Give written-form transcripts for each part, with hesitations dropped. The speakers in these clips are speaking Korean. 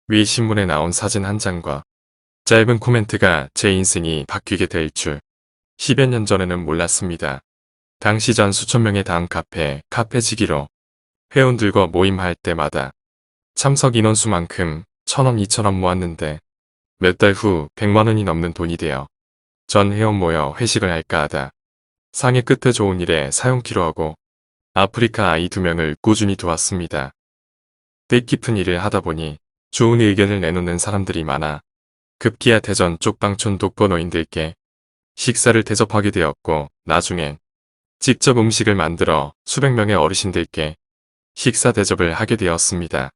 위 신문에 나온 사진 한 장과 짧은 코멘트가 제 인생이 바뀌게 될 줄 10여 년 전에는 몰랐습니다. 당시 전 수천 명에 닿은 카페지기로 회원들과 모임할 때마다 참석 인원수만큼 1,000원, 2,000원 모았는데 몇 달 후 100만 원이 넘는 돈이 되어 전 회원 모여 회식을 할까 하다 상해 끝에 좋은 일에 사용키로 하고 아프리카 아이 2명을 꾸준히 도왔습니다. 뜻깊은 일을 하다 보니 좋은 의견을 내놓는 사람들이 많아 급기야 대전 쪽방촌 독거노인들께 식사를 대접하게 되었고 나중엔 직접 음식을 만들어 수백 명의 어르신들께 식사 대접을 하게 되었습니다.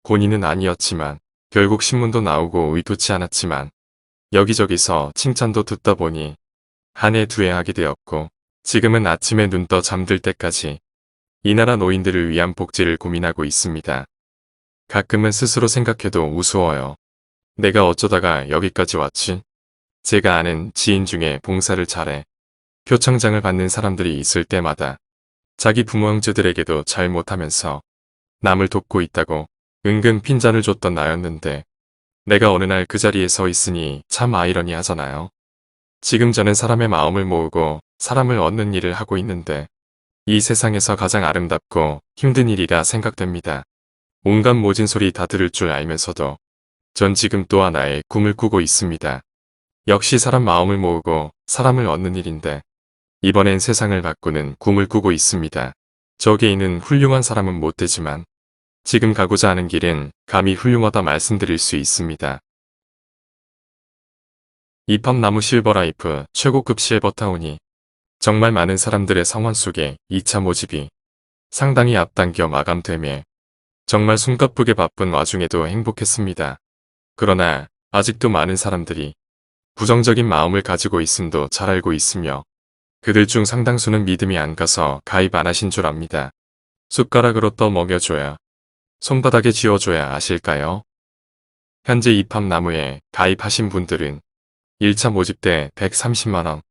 본인은 아니었지만 결국 신문도 나오고 의도치 않았지만 여기저기서 칭찬도 듣다 보니 한 해 두 해 하게 되었고 지금은 아침에 눈 떠 잠들 때까지 이 나라 노인들을 위한 복지를 고민하고 있습니다. 가끔은 스스로 생각해도 우스워요. 내가 어쩌다가 여기까지 왔지? 제가 아는 지인 중에 봉사를 잘해 표창장을 받는 사람들이 있을 때마다 자기 부모 형제들에게도 잘 못하면서 남을 돕고 있다고 은근 핀잔을 줬던 나였는데 내가 어느 날 그 자리에 서 있으니 참 아이러니하잖아요. 지금 저는 사람의 마음을 모으고 사람을 얻는 일을 하고 있는데 이 세상에서 가장 아름답고 힘든 일이라 생각됩니다. 온갖 모진 소리 다 들을 줄 알면서도 전 지금 또 하나의 꿈을 꾸고 있습니다. 역시 사람 마음을 모으고 사람을 얻는 일인데 이번엔 세상을 바꾸는 꿈을 꾸고 있습니다. 저 개인은 훌륭한 사람은 못 되지만 지금 가고자 하는 길은 감히 훌륭하다 말씀드릴 수 있습니다. 이팝나무 실버라이프 최고급 실버타운이 정말 많은 사람들의 성원 속에 2차 모집이 상당히 앞당겨 마감되며 정말 숨가쁘게 바쁜 와중에도 행복했습니다. 그러나 아직도 많은 사람들이 부정적인 마음을 가지고 있음도 잘 알고 있으며 그들 중 상당수는 믿음이 안 가서 가입 안 하신 줄 압니다. 숟가락으로 떠먹여줘야 손바닥에 쥐어줘야 아실까요? 현재 이팝나무에 가입하신 분들은 1차 모집 때 130만원,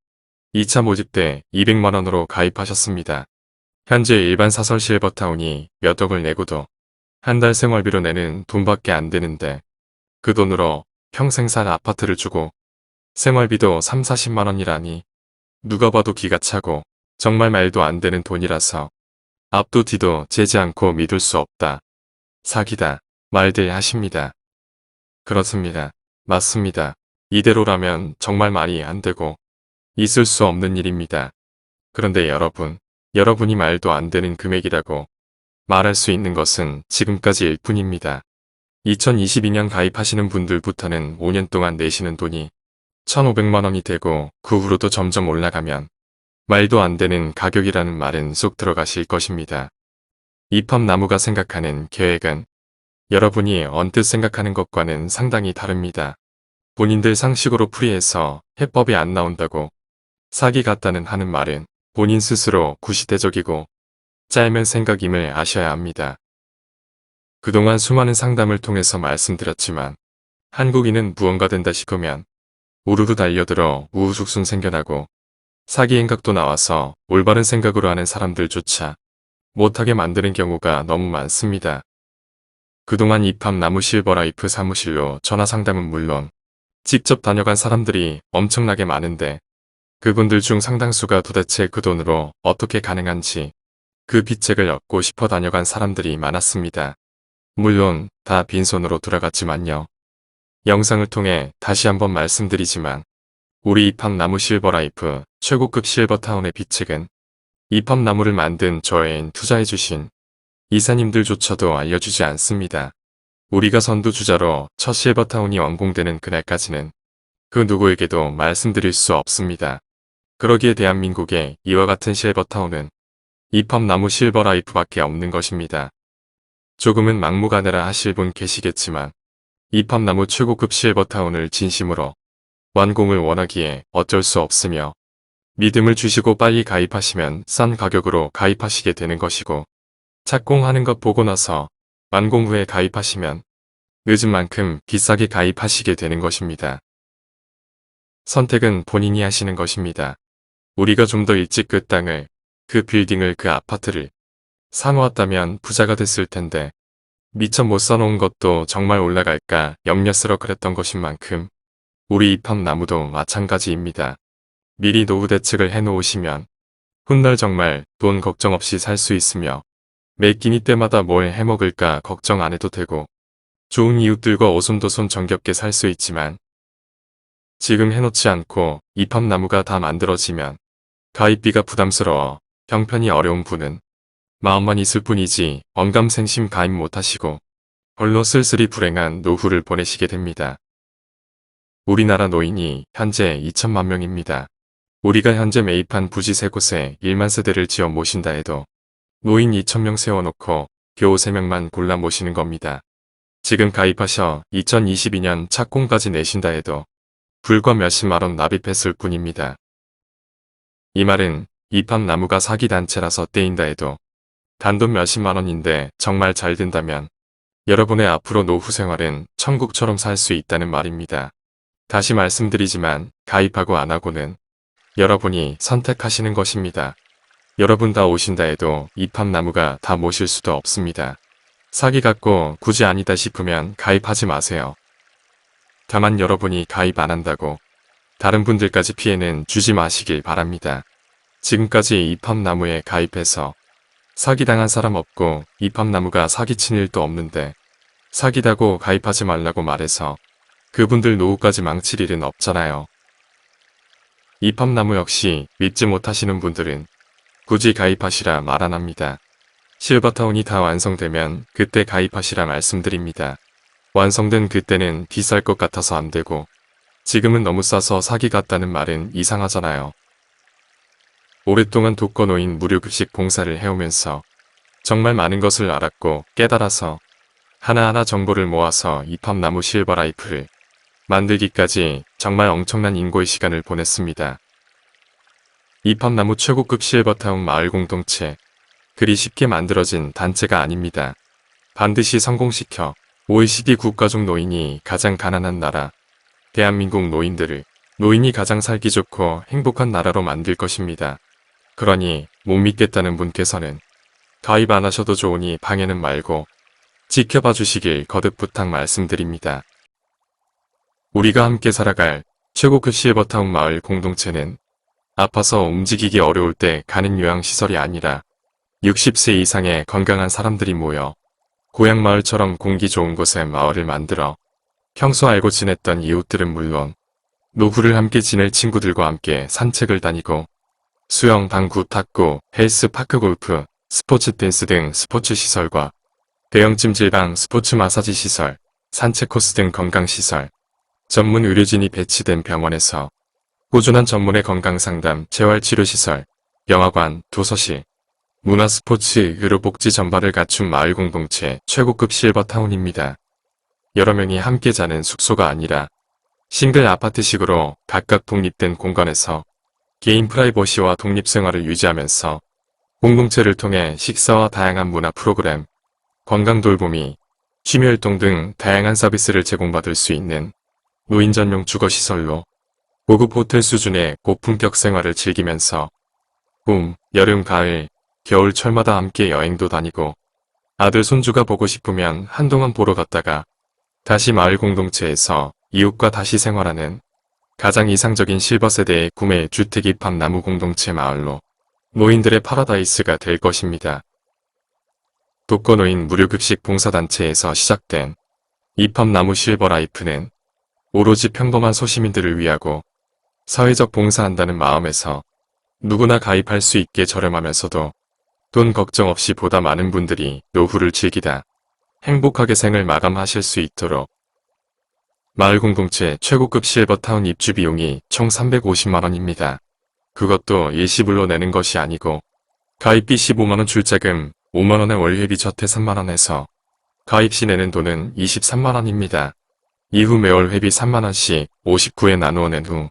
2차 모집 때 200만원으로 가입하셨습니다. 현재 일반 사설 실버타운이 몇 억을 내고도 한 달 생활비로 내는 돈밖에 안 되는데 그 돈으로 평생 살 아파트를 주고 생활비도 3, 40만원이라니 누가 봐도 기가 차고 정말 말도 안 되는 돈이라서 앞도 뒤도 재지 않고 믿을 수 없다. 사기다. 말들 하십니다. 그렇습니다. 맞습니다. 이대로라면 정말 말이 안 되고 있을 수 없는 일입니다. 그런데 여러분이 말도 안 되는 금액이라고 말할 수 있는 것은 지금까지일 뿐입니다. 2022년 가입하시는 분들부터는 5년 동안 내시는 돈이 1,500만 원이 되고 그 후로도 점점 올라가면 말도 안 되는 가격이라는 말은 쏙 들어가실 것입니다. 이팝나무가 생각하는 계획은 여러분이 언뜻 생각하는 것과는 상당히 다릅니다. 본인들 상식으로 풀이해서 해법이 안 나온다고 사기 같다는 하는 말은 본인 스스로 구시대적이고 짧은 생각임을 아셔야 합니다. 그동안 수많은 상담을 통해서 말씀드렸지만 한국인은 무언가 된다 싶으면 우르르 달려들어 우후죽순 생겨나고 사기 행각도 나와서 올바른 생각으로 하는 사람들조차 못하게 만드는 경우가 너무 많습니다. 그동안 이팝나무 실버라이프 사무실로 전화상담은 물론 직접 다녀간 사람들이 엄청나게 많은데 그분들 중 상당수가 도대체 그 돈으로 어떻게 가능한지 그 비책을 얻고 싶어 다녀간 사람들이 많았습니다. 물론 다 빈손으로 돌아갔지만요. 영상을 통해 다시 한번 말씀드리지만 우리 이팝나무 실버라이프 최고급 실버타운의 비책은 이팝나무를 만든 저에겐 투자해주신 이사님들조차도 알려주지 않습니다. 우리가 선두주자로 첫 실버타운이 완공되는 그날까지는 그 누구에게도 말씀드릴 수 없습니다. 그러기에 대한민국에 이와 같은 실버타운은 이팝나무 실버라이프밖에 없는 것입니다. 조금은 막무가내라 하실 분 계시겠지만 이팝나무 최고급 실버타운을 진심으로 완공을 원하기에 어쩔 수 없으며 믿음을 주시고 빨리 가입하시면 싼 가격으로 가입하시게 되는 것이고 착공하는 것 보고 나서 완공 후에 가입하시면 늦은 만큼 비싸게 가입하시게 되는 것입니다. 선택은 본인이 하시는 것입니다. 우리가 좀 더 일찍 그 땅을, 그 빌딩을, 그 아파트를 사놓았다면 부자가 됐을 텐데 미처 못 써놓은 것도 정말 올라갈까 염려스러 그랬던 것인 만큼 우리 이팝나무도 마찬가지입니다. 미리 노후 대책을 해놓으시면 훗날 정말 돈 걱정 없이 살 수 있으며 매 끼니 때마다 뭘 해먹을까 걱정 안 해도 되고 좋은 이웃들과 오손도손 정겹게 살 수 있지만 지금 해놓지 않고 이팝나무가 다 만들어지면 가입비가 부담스러워 형편이 어려운 분은 마음만 있을 뿐이지 언감생심 가입 못하시고 홀로 쓸쓸히 불행한 노후를 보내시게 됩니다. 우리나라 노인이 현재 2천만 명입니다. 우리가 현재 매입한 부지 3곳에 1만 세대를 지어 모신다 해도 노인 2천명 세워놓고 겨우 3명만 골라 모시는 겁니다. 지금 가입하셔 2022년 착공까지 내신다 해도 불과 몇십만원 납입했을 뿐입니다. 이 말은 이팝나무가 사기단체라서 떼인다 해도 단돈 몇십만원인데 정말 잘 된다면 여러분의 앞으로 노후 생활은 천국처럼 살 수 있다는 말입니다. 다시 말씀드리지만 가입하고 안 하고는 여러분이 선택하시는 것입니다. 여러분 다 오신다 해도 이팝나무가 다 모실 수도 없습니다. 사기 같고 굳이 아니다 싶으면 가입하지 마세요. 다만 여러분이 가입 안 한다고 다른 분들까지 피해는 주지 마시길 바랍니다. 지금까지 이팝나무에 가입해서 사기당한 사람 없고 이팝나무가 사기친 일도 없는데 사기다고 가입하지 말라고 말해서 그분들 노후까지 망칠 일은 없잖아요. 이팝나무 역시 믿지 못하시는 분들은 굳이 가입하시라 말 안 합니다. 실버타운이 다 완성되면 그때 가입하시라 말씀드립니다. 완성된 그때는 비쌀 것 같아서 안 되고 지금은 너무 싸서 사기 같다는 말은 이상하잖아요. 오랫동안 독거노인 무료급식 봉사를 해오면서 정말 많은 것을 알았고 깨달아서 하나하나 정보를 모아서 이팝나무 실버라이프를 만들기까지 정말 엄청난 인고의 시간을 보냈습니다. 이팝나무 최고급 실버타운 마을 공동체, 그리 쉽게 만들어진 단체가 아닙니다. 반드시 성공시켜 OECD 국가중 노인이 가장 가난한 나라, 대한민국 노인들을 노인이 가장 살기 좋고 행복한 나라로 만들 것입니다. 그러니 못 믿겠다는 분께서는 가입 안 하셔도 좋으니 방해는 말고 지켜봐 주시길 거듭 부탁 말씀드립니다. 우리가 함께 살아갈 최고급 실버타운 마을 공동체는 아파서 움직이기 어려울 때 가는 요양시설이 아니라 60세 이상의 건강한 사람들이 모여 고향 마을처럼 공기 좋은 곳에 마을을 만들어 평소 알고 지냈던 이웃들은 물론 노후를 함께 지낼 친구들과 함께 산책을 다니고 수영, 당구, 탁구, 헬스, 파크 골프, 스포츠 댄스 등 스포츠 시설과 대형 찜질방, 스포츠 마사지 시설, 산책 코스 등 건강시설, 전문 의료진이 배치된 병원에서 꾸준한 전문의 건강상담, 재활치료시설, 영화관, 도서실, 문화 스포츠, 의료복지 전반을 갖춘 마을 공동체 최고급 실버타운입니다. 여러 명이 함께 자는 숙소가 아니라 싱글 아파트식으로 각각 독립된 공간에서 개인 프라이버시와 독립생활을 유지하면서 공동체를 통해 식사와 다양한 문화 프로그램, 건강 돌보미, 취미활동 등 다양한 서비스를 제공받을 수 있는 노인 전용 주거시설로 고급 호텔 수준의 고품격 생활을 즐기면서 봄, 여름, 가을, 겨울, 철마다 함께 여행도 다니고 아들 손주가 보고 싶으면 한동안 보러 갔다가 다시 마을 공동체에서 이웃과 다시 생활하는 가장 이상적인 실버세대의 꿈의 주택 이팝나무 공동체 마을로 노인들의 파라다이스가 될 것입니다. 독거노인 무료급식 봉사단체에서 시작된 이팝나무 실버라이프는 오로지 평범한 소시민들을 위하고 사회적 봉사한다는 마음에서 누구나 가입할 수 있게 저렴하면서도 돈 걱정 없이 보다 많은 분들이 노후를 즐기다 행복하게 생을 마감하실 수 있도록 마을 공동체 최고급 실버타운 입주 비용이 총 350만원입니다. 그것도 일시불로 내는 것이 아니고 가입비 15만원 출자금 5만원의 월회비 저태 3만원에서 가입 시 내는 돈은 23만원입니다. 이후 매월 회비 3만원씩 59회 나누어 낸 후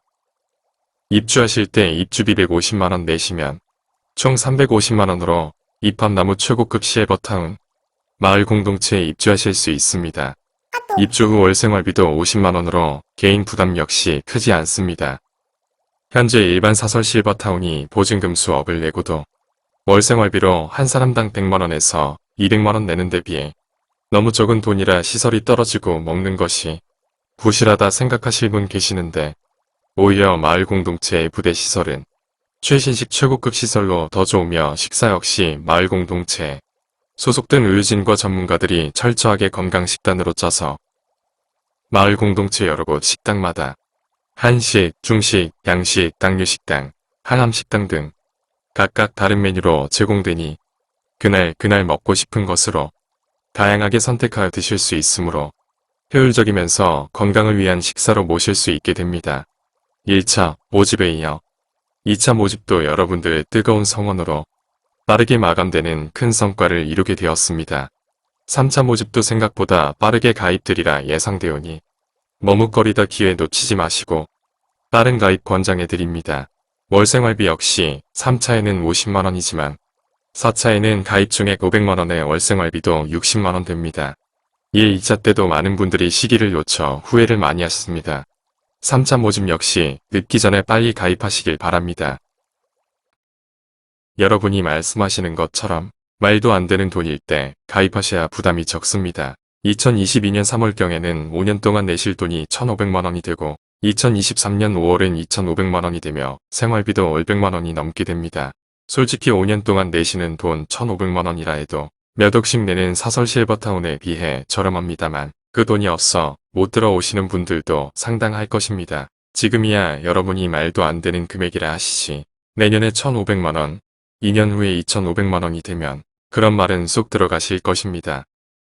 입주하실 때 입주비 150만원 내시면 총 350만원으로 이팝나무 최고급 실버타운 마을 공동체에 입주하실 수 있습니다. 입주 후 월생활비도 50만원으로 개인 부담 역시 크지 않습니다. 현재 일반 사설 실버타운이 보증금 수억을 내고도 월생활비로 한 사람당 100만원에서 200만원 내는 데 비해 너무 적은 돈이라 시설이 떨어지고 먹는 것이 부실하다 생각하실 분 계시는데 오히려 마을 공동체의 부대 시설은 최신식 최고급 시설로 더 좋으며 식사 역시 마을 공동체에 소속된 의료진과 전문가들이 철저하게 건강식단으로 짜서 마을 공동체 여러 곳 식당마다 한식, 중식, 양식, 당뇨식당, 항암식당 등 각각 다른 메뉴로 제공되니 그날 먹고 싶은 것으로 다양하게 선택하여 드실 수 있으므로 효율적이면서 건강을 위한 식사로 모실 수 있게 됩니다. 1차 모집에 이어 2차 모집도 여러분들의 뜨거운 성원으로 빠르게 마감되는 큰 성과를 이루게 되었습니다. 3차 모집도 생각보다 빠르게 가입되리라 예상되오니 머뭇거리다 기회 놓치지 마시고 빠른 가입 권장해드립니다. 월생활비 역시 3차에는 50만원이지만 4차에는 가입 중액 500만원의 월생활비도 60만원 됩니다. 2차 때도 많은 분들이 시기를 놓쳐 후회를 많이 하셨습니다. 3차 모집 역시 늦기 전에 빨리 가입하시길 바랍니다. 여러분이 말씀하시는 것처럼 말도 안 되는 돈일 때 가입하셔야 부담이 적습니다. 2022년 3월경에는 5년 동안 내실 돈이 1,500만원이 되고 2023년 5월엔 2,500만원이 되며 생활비도 500만원이 넘게 됩니다. 솔직히 5년 동안 내시는 돈 1,500만원이라 해도 몇 억씩 내는 사설 실버타운에 비해 저렴합니다만 그 돈이 없어 못 들어오시는 분들도 상당할 것입니다. 지금이야 여러분이 말도 안 되는 금액이라 하시지 내년에 1,500만원, 2년 후에 2,500만원이 되면 그런 말은 쏙 들어가실 것입니다.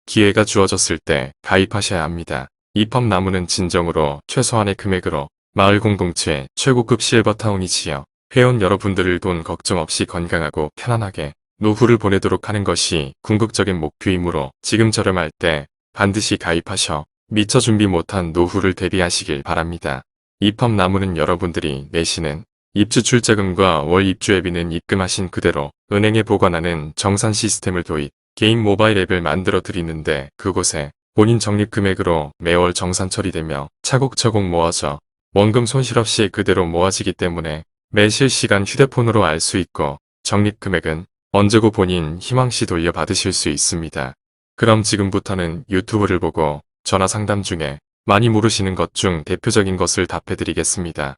기회가 주어졌을 때 가입하셔야 합니다. 입법 나무는 진정으로 최소한의 금액으로 마을 공동체 최고급 실버타운이지요. 회원 여러분들을 돈 걱정 없이 건강하고 편안하게 노후를 보내도록 하는 것이 궁극적인 목표이므로 지금 저렴할 때 반드시 가입하셔 미처 준비 못한 노후를 대비하시길 바랍니다. 입법 나무는 여러분들이 내시는 입주 출자금과 월 입주 앱비는 입금하신 그대로 은행에 보관하는 정산 시스템을 도입, 개인 모바일 앱을 만들어 드리는데 그곳에 본인 적립 금액으로 매월 정산 처리되며 차곡차곡 모아져 원금 손실 없이 그대로 모아지기 때문에 매 실시간 휴대폰으로 알 수 있고 적립 금액은 언제고 본인 희망시 돌려받으실 수 있습니다. 그럼 지금부터는 유튜브를 보고 전화 상담 중에 많이 물으시는 것 중 대표적인 것을 답해드리겠습니다.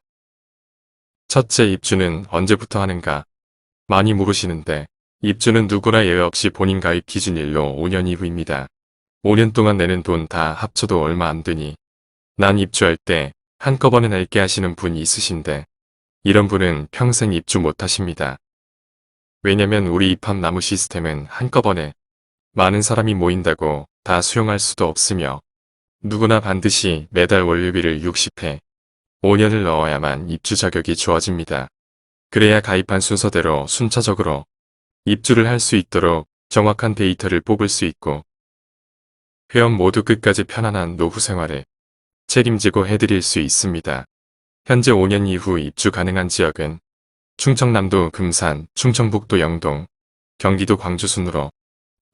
첫째, 입주는 언제부터 하는가? 많이 물으시는데 입주는 누구나 예외 없이 본인 가입 기준일로 5년 이후입니다. 5년 동안 내는 돈 다 합쳐도 얼마 안 되니 난 입주할 때 한꺼번에 낼게 하시는 분이 있으신데 이런 분은 평생 입주 못하십니다. 왜냐면 우리 입법 나무 시스템은 한꺼번에 많은 사람이 모인다고 다 수용할 수도 없으며 누구나 반드시 매달 월요비를 60회 5년을 넣어야만 입주 자격이 주어집니다. 그래야 가입한 순서대로 순차적으로 입주를 할 수 있도록 정확한 데이터를 뽑을 수 있고 회원 모두 끝까지 편안한 노후 생활을 책임지고 해드릴 수 있습니다. 현재 5년 이후 입주 가능한 지역은 충청남도 금산, 충청북도 영동, 경기도 광주 순으로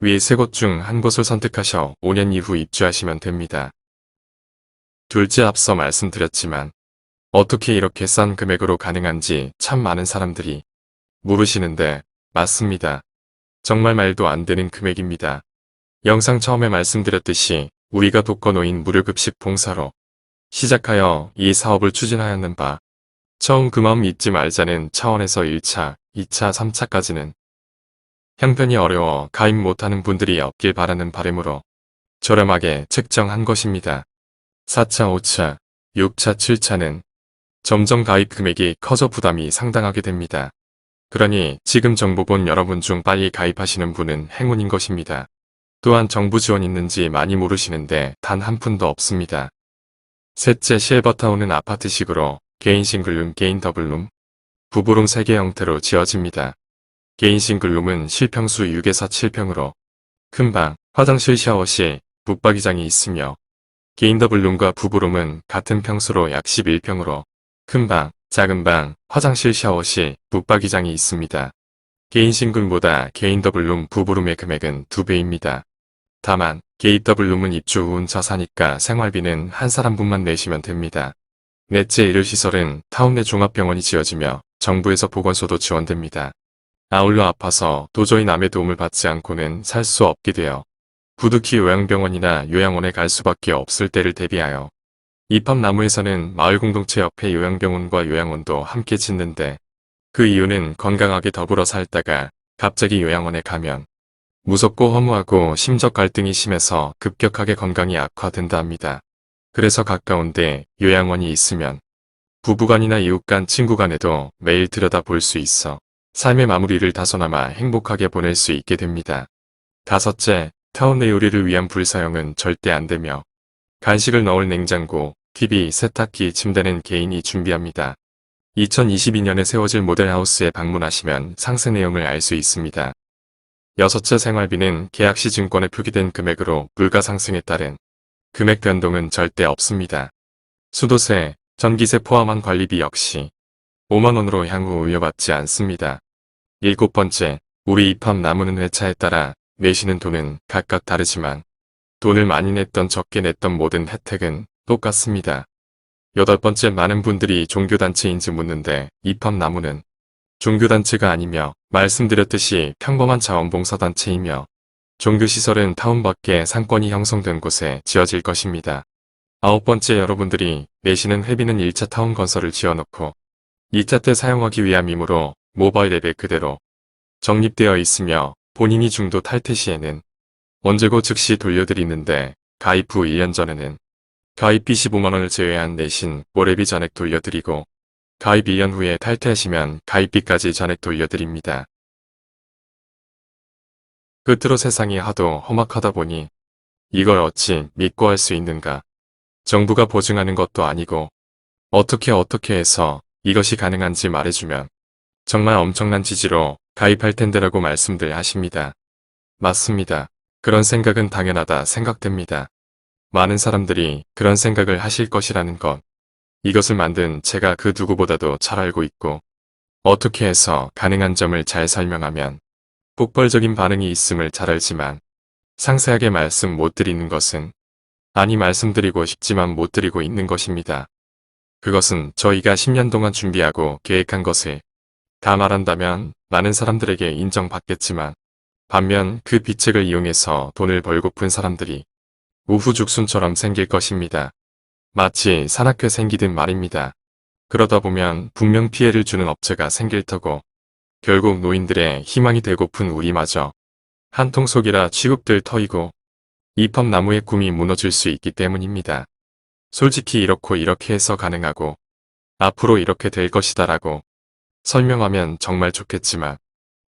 위에 세 곳 중 한 곳을 선택하셔 5년 이후 입주하시면 됩니다. 둘째, 앞서 말씀드렸지만 어떻게 이렇게 싼 금액으로 가능한지 참 많은 사람들이 물으시는데 맞습니다. 정말 말도 안 되는 금액입니다. 영상 처음에 말씀드렸듯이 우리가 독거노인 무료급식 봉사로 시작하여 이 사업을 추진하였는 바 처음 그 마음 잊지 말자는 차원에서 1차, 2차, 3차까지는 형편이 어려워 가입 못하는 분들이 없길 바라는 바람으로 저렴하게 책정한 것입니다. 4차, 5차, 6차, 7차는 점점 가입 금액이 커져 부담이 상당하게 됩니다. 그러니 지금 정보 본 여러분 중 빨리 가입하시는 분은 행운인 것입니다. 또한 정부 지원 있는지 많이 물으시는데 단 한 푼도 없습니다. 셋째, 실버타운은 아파트식으로 개인 싱글룸, 개인 더블룸, 부부룸 3개 형태로 지어집니다. 개인 싱글룸은 실평수 6에서 7평으로 큰 방, 화장실, 샤워실, 붙박이장이 있으며 개인 더블룸과 부부룸은 같은 평수로 약 11평으로 큰 방, 작은 방, 화장실, 샤워실, 붙박이장이 있습니다. 개인 싱글보다 개인 더블룸, 부부룸의 금액은 2배입니다. 다만 개인 더블룸은 입주 후 혼자 사니까 생활비는 한 사람분만 내시면 됩니다. 넷째, 의료시설은 타운 내 종합병원이 지어지며 정부에서 보건소도 지원됩니다. 아울러 아파서 도저히 남의 도움을 받지 않고는 살 수 없게 되어 부득이 요양병원이나 요양원에 갈 수밖에 없을 때를 대비하여 입합나무에서는 마을 공동체 옆에 요양병원과 요양원도 함께 짓는데 그 이유는 건강하게 더불어 살다가 갑자기 요양원에 가면 무섭고 허무하고 심적 갈등이 심해서 급격하게 건강이 악화된다 합니다. 그래서 가까운데 요양원이 있으면 부부간이나 이웃간 친구간에도 매일 들여다볼 수 있어 삶의 마무리를 다소나마 행복하게 보낼 수 있게 됩니다. 다섯째, 타운 내 요리를 위한 불 사용은 절대 안 되며 간식을 넣을 냉장고, TV, 세탁기, 침대는 개인이 준비합니다. 2022년에 세워질 모델하우스에 방문하시면 상세 내용을 알 수 있습니다. 여섯째, 생활비는 계약시 증권에 표기된 금액으로 물가 상승에 따른 금액 변동은 절대 없습니다. 수도세, 전기세 포함한 관리비 역시 5만원으로 향후 의여받지 않습니다. 일곱 번째, 우리 입합나무는 회차에 따라 내시는 돈은 각각 다르지만 돈을 많이 냈던 적게 냈던 모든 혜택은 똑같습니다. 여덟 번째, 많은 분들이 종교단체인지 묻는데 입합나무는 종교단체가 아니며 말씀드렸듯이 평범한 자원봉사단체이며 종교시설은 타운 밖에 상권이 형성된 곳에 지어질 것입니다. 아홉 번째, 여러분들이 내시는 회비는 1차 타운 건설을 지어놓고 2차 때 사용하기 위함이므로 모바일 앱에 그대로 적립되어 있으며 본인이 중도 탈퇴 시에는 언제고 즉시 돌려드리는데 가입 후 1년 전에는 가입비 15만원을 제외한 내신 월회비 전액 돌려드리고 가입 2년 후에 탈퇴하시면 가입비까지 전액 돌려드립니다. 끝으로 세상이 하도 험악하다 보니 이걸 어찌 믿고 할 수 있는가. 정부가 보증하는 것도 아니고 어떻게 해서 이것이 가능한지 말해주면 정말 엄청난 지지로 가입할 텐데라고 말씀들 하십니다. 맞습니다. 그런 생각은 당연하다 생각됩니다. 많은 사람들이 그런 생각을 하실 것이라는 것. 이것을 만든 제가 그 누구보다도 잘 알고 있고 어떻게 해서 가능한 점을 잘 설명하면 폭발적인 반응이 있음을 잘 알지만 상세하게 말씀 못 드리는 것은 아니 말씀드리고 싶지만 못 드리고 있는 것입니다. 그것은 저희가 10년 동안 준비하고 계획한 것을 다 말한다면 많은 사람들에게 인정받겠지만 반면 그 비책을 이용해서 돈을 벌고픈 사람들이 우후죽순처럼 생길 것입니다. 마치 산악회 생기듯 말입니다. 그러다 보면 분명 피해를 주는 업체가 생길 터고 결국 노인들의 희망이 되고픈 우리마저 한통속이라 취급될 터이고 입합나무의 꿈이 무너질 수 있기 때문입니다. 솔직히 이렇고 이렇게 해서 가능하고 앞으로 이렇게 될 것이다 라고 설명하면 정말 좋겠지만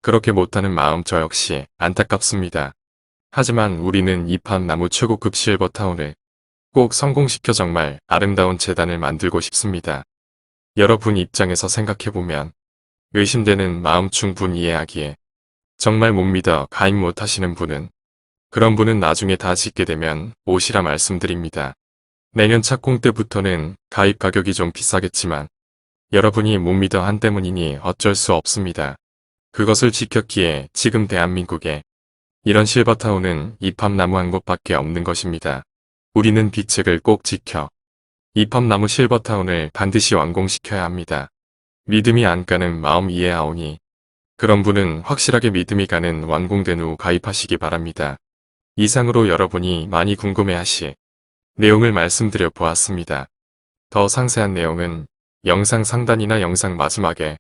그렇게 못하는 마음 저 역시 안타깝습니다. 하지만 우리는 입합나무 최고급 실버타운을 꼭 성공시켜 정말 아름다운 재단을 만들고 싶습니다. 여러분 입장에서 생각해보면 의심되는 마음 충분히 이해하기에 정말 못 믿어 가입 못하시는 분은 그런 분은 나중에 다 짓게 되면 오시라 말씀드립니다. 내년 착공 때부터는 가입 가격이 좀 비싸겠지만 여러분이 못 믿어 한 때문이니 어쩔 수 없습니다. 그것을 지켰기에 지금 대한민국에 이런 실버타운은 입합나무 한 곳밖에 없는 것입니다. 우리는 비책을 꼭 지켜 입합나무 실버타운을 반드시 완공시켜야 합니다. 믿음이 안 가는 마음 이해하오니 그런 분은 확실하게 믿음이 가는 완공된 후 가입하시기 바랍니다. 이상으로 여러분이 많이 궁금해하실 내용을 말씀드려 보았습니다. 더 상세한 내용은 영상 상단이나 영상 마지막에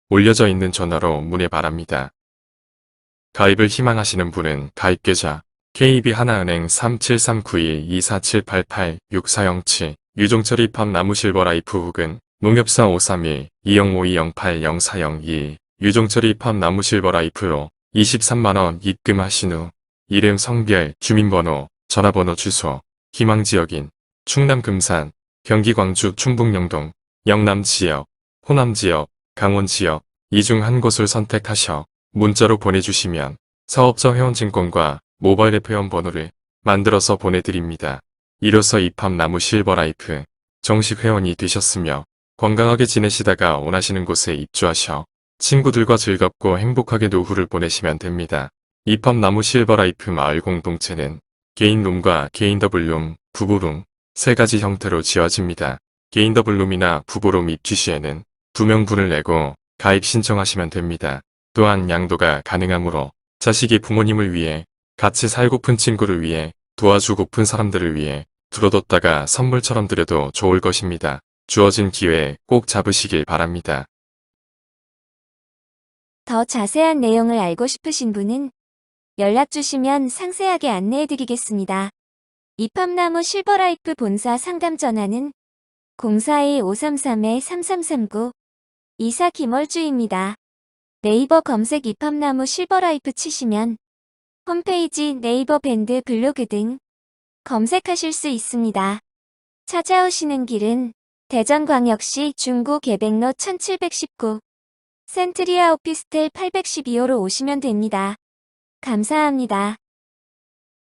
올려져 있는 전화로 문의 바랍니다. 가입을 희망하시는 분은 가입계좌 KB하나은행 37391247886407 유종철 입합나무 실버라이프 혹은 농협사 531-2052-080401 유종철 입합나무 실버라이프로 23만원 입금하신 후 이름, 성별, 주민번호, 전화번호, 주소, 희망지역인 충남 금산, 경기 광주 충북 영동, 영남지역, 호남지역, 강원지역 이 중 한 곳을 선택하셔 문자로 보내주시면 사업자 회원증권과 모바일 앱 회원번호를 만들어서 보내드립니다. 이로써 입합나무 실버라이프 정식 회원이 되셨으며 건강하게 지내시다가 원하시는 곳에 입주하셔 친구들과 즐겁고 행복하게 노후를 보내시면 됩니다. 입합나무 실버라이프 마을 공동체는 개인 룸과 개인 더블룸, 부부룸 세 가지 형태로 지어집니다. 개인 더블룸이나 부부룸 입주 시에는 2명분을 내고 가입 신청하시면 됩니다. 또한 양도가 가능하므로 자식이 부모님을 위해 같이 살고픈 친구를 위해, 도와주고픈 사람들을 위해 두어뒀다가 선물처럼 드려도 좋을 것입니다. 주어진 기회 꼭 잡으시길 바랍니다. 더 자세한 내용을 알고 싶으신 분은 연락 주시면 상세하게 안내해 드리겠습니다. 이팝나무 실버라이프 본사 상담 전화는 042-533-3339 이사 김월주입니다. 네이버 검색 이팝나무 실버라이프 치시면 홈페이지, 네이버 밴드, 블로그 등 검색하실 수 있습니다. 찾아오시는 길은 대전광역시 중구 계백로 1719 센트리아 오피스텔 812호로 오시면 됩니다. 감사합니다.